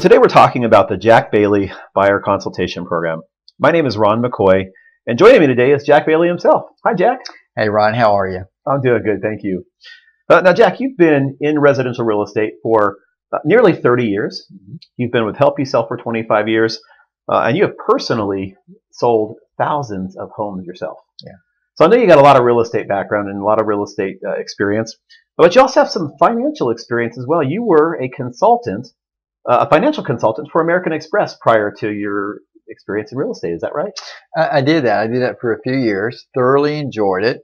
today we're talking about the Jack Bailey Buyer Consultation Program. My name is Ron McCoy, and joining me today is Jack Bailey himself. Hi, Jack. Hey, Ron. How are you? I'm doing good, thank you. Now, Jack, you've been in residential real estate for nearly 30 years. You've been with Help You Sell for 25 years, and you have personally sold thousands of homes yourself. Yeah. So I know you got a lot of real estate background and a lot of real estate experience, but you also have some financial experience as well. You were a consultant, a financial consultant for American Express prior to your experience in real estate. Is that right? I did that. I did that for a few years. Thoroughly enjoyed it.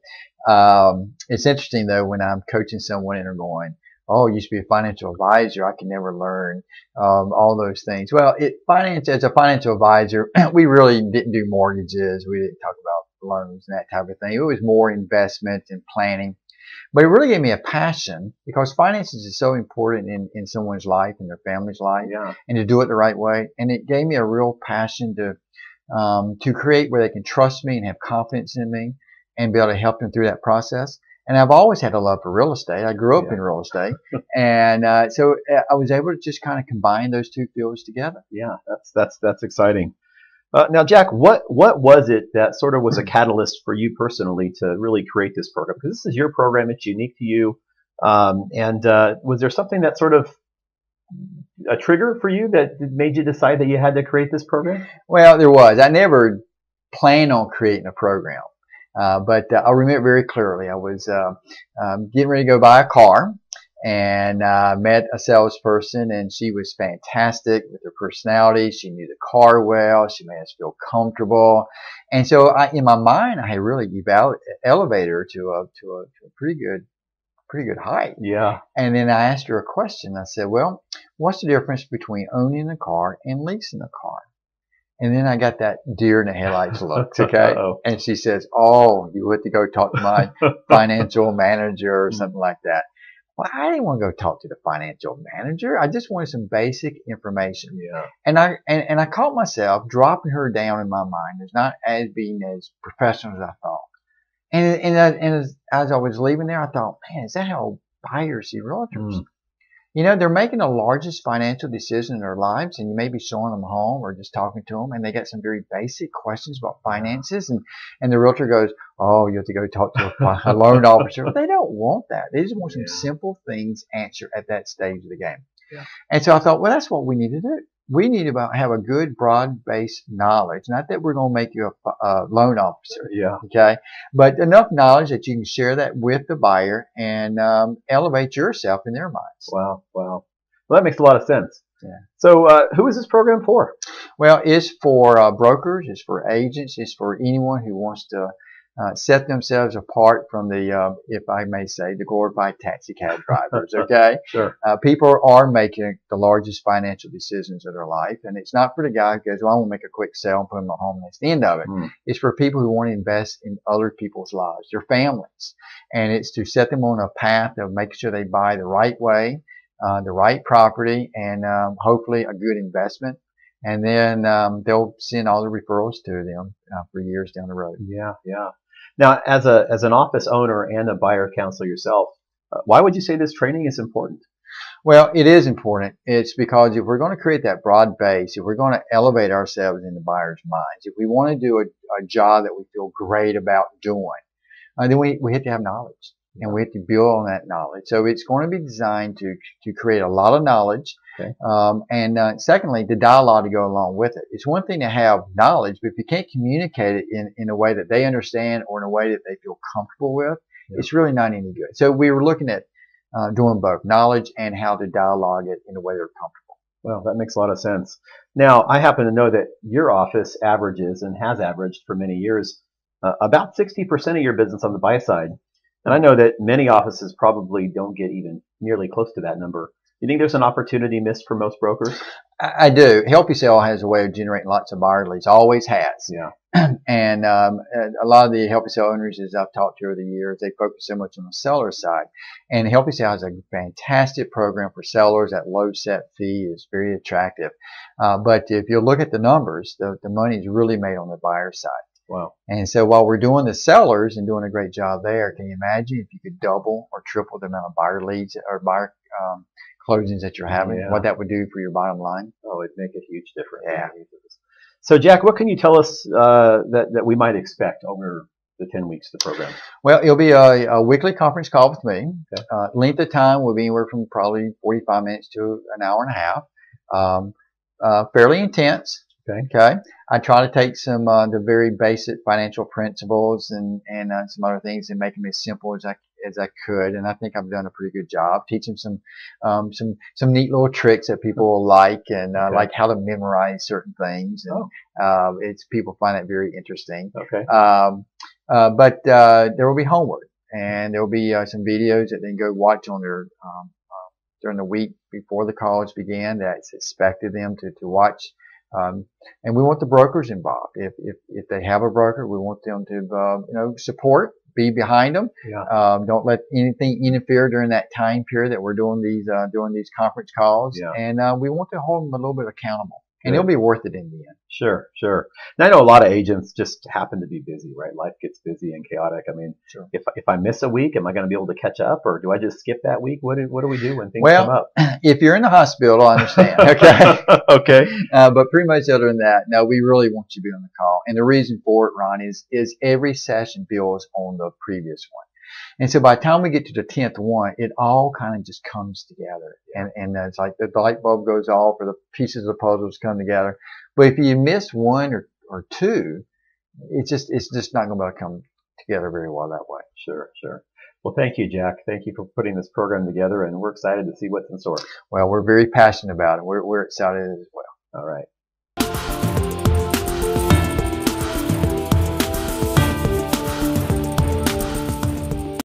It's interesting, though, when I'm coaching someone and they're going, oh, you used to be a financial advisor. I can never learn all those things. Well, as a financial advisor, we really didn't do mortgages. We didn't talk about loans and that type of thing. It was more investment and planning. But it really gave me a passion because finances is so important in someone's life and their family's life, Yeah. and to do it the right way. And it gave me a real passion to create where they can trust me and have confidence in me and be able to help them through that process. And I've always had a love for real estate. I grew up in real estate. And so I was able to just kind of combine those two fields together. Yeah, that's exciting. Now, Jack, what was it that sort of was a catalyst for you personally to really create this program? Because this is your program; it's unique to you. And was there something that sort of a trigger for you that made you decide that you had to create this program? Well, there was. I never planned on creating a program, but I remember very clearly. I was getting ready to go buy a car, and met a salesperson, and she was fantastic with her personality. She knew the car well. She made us feel comfortable. And so in my mind, I had really elevated her to a pretty good height. Yeah. And then I asked her a question. I said, well, what's the difference between owning a car and leasing a car? And then I got that deer in the headlights look, okay? And she says, oh, you have to go talk to my financial manager or something like that. Well, I didn't want to go talk to the financial manager. I just wanted some basic information. Yeah. And I caught myself dropping her down in my mind as not as being as professional as I thought. And as I was leaving there, I thought, man, is that how buyers see realtors? You know, they're making the largest financial decision in their lives, and you may be showing them home or just talking to them, and they got some very basic questions about finances, and the realtor goes, oh, you have to go talk to a loan officer. Well, they don't want that. They just want some simple things answered at that stage of the game. Yeah. And so I thought, well, that's what we need to do. We need to have a good broad-based knowledge. Not that we're going to make you a loan officer, okay, but enough knowledge that you can share that with the buyer and elevate yourself in their minds. Wow. Well, that makes a lot of sense. Yeah. So who is this program for? Well, it's for brokers, it's for agents, it's for anyone who wants to set themselves apart from the, if I may say, the glorified taxi cab drivers, okay? Sure. People are making the largest financial decisions of their life, and it's not for the guy who goes, well, I want to make a quick sale and put them at home, and that's the end of it. It's for people who want to invest in other people's lives, their families, and it's to set them on a path of making sure they buy the right way, the right property, and hopefully a good investment. And then they'll send all the referrals to them for years down the road. Yeah, yeah. Now, as an office owner and a buyer counselor yourself, why would you say this training is important? Well, it is important. It's because if we're going to create that broad base, if we're going to elevate ourselves in the buyer's minds, if we want to do a job that we feel great about doing, then we have to have knowledge. And we have to build on that knowledge. So it's going to be designed to create a lot of knowledge. Okay. And secondly, the dialogue to go along with it. It's one thing to have knowledge, but if you can't communicate it in a way that they understand or in a way that they feel comfortable with, it's really not any good. So we were looking at doing both knowledge and how to dialogue it in a way they're comfortable. Well, that makes a lot of sense. Now, I happen to know that your office averages and has averaged for many years about 60% of your business on the buy side. And I know that many offices probably don't get even nearly close to that number. You think there's an opportunity missed for most brokers? I do. Help You Sell has a way of generating lots of buyer leads. Always has. Yeah. And a lot of the Help You Sell owners, as I've talked to over the years, they focus so much on the seller side. And Help You Sell has a fantastic program for sellers. That low set fee is very attractive. But if you look at the numbers, the money is really made on the buyer side. Wow. And so while we're doing the sellers and doing a great job there, can you imagine if you could double or triple the amount of buyer leads or buyer closings that you're having, Yeah. what that would do for your bottom line? Oh, it'd make a huge difference. Yeah. So, Jack, what can you tell us that we might expect over the 10 weeks of the program? Well, it'll be a weekly conference call with me. Okay. Length of time will be anywhere from probably 45 minutes to an hour and a half. Fairly intense. Okay. I try to take some the very basic financial principles and some other things and make them as simple as I could, and I think I've done a pretty good job teaching some neat little tricks that people will like, and like how to memorize certain things, and it's people find it very interesting. Okay. But there will be homework, and there will be some videos that they can go watch on their during the week before the college began. That's expected them to watch. And we want the brokers involved. If they have a broker, we want them to support, be behind them. Yeah. Don't let anything interfere during that time period that we're doing these conference calls. Yeah. And we want to hold them a little bit accountable. And Good. it'll be worth it in the end. Sure, sure. And I know a lot of agents just happen to be busy, right? Life gets busy and chaotic. I mean, Sure. if I miss a week, am I going to be able to catch up, or do I just skip that week? What do we do when things come up? If you're in the hospital, I understand. Okay. Okay. But pretty much other than that, no, we really want you to be on the call. And the reason for it, Ron, is every session builds on the previous one. And so by the time we get to the 10th one, it all kind of just comes together. And it's like the light bulb goes off, or the pieces of the puzzles come together. But if you miss one or two, it's just not going to come together very well that way. Sure, sure. Well, thank you, Jack. Thank you for putting this program together, and we're excited to see what's in store. Well, we're very passionate about it. We're excited as well. All right.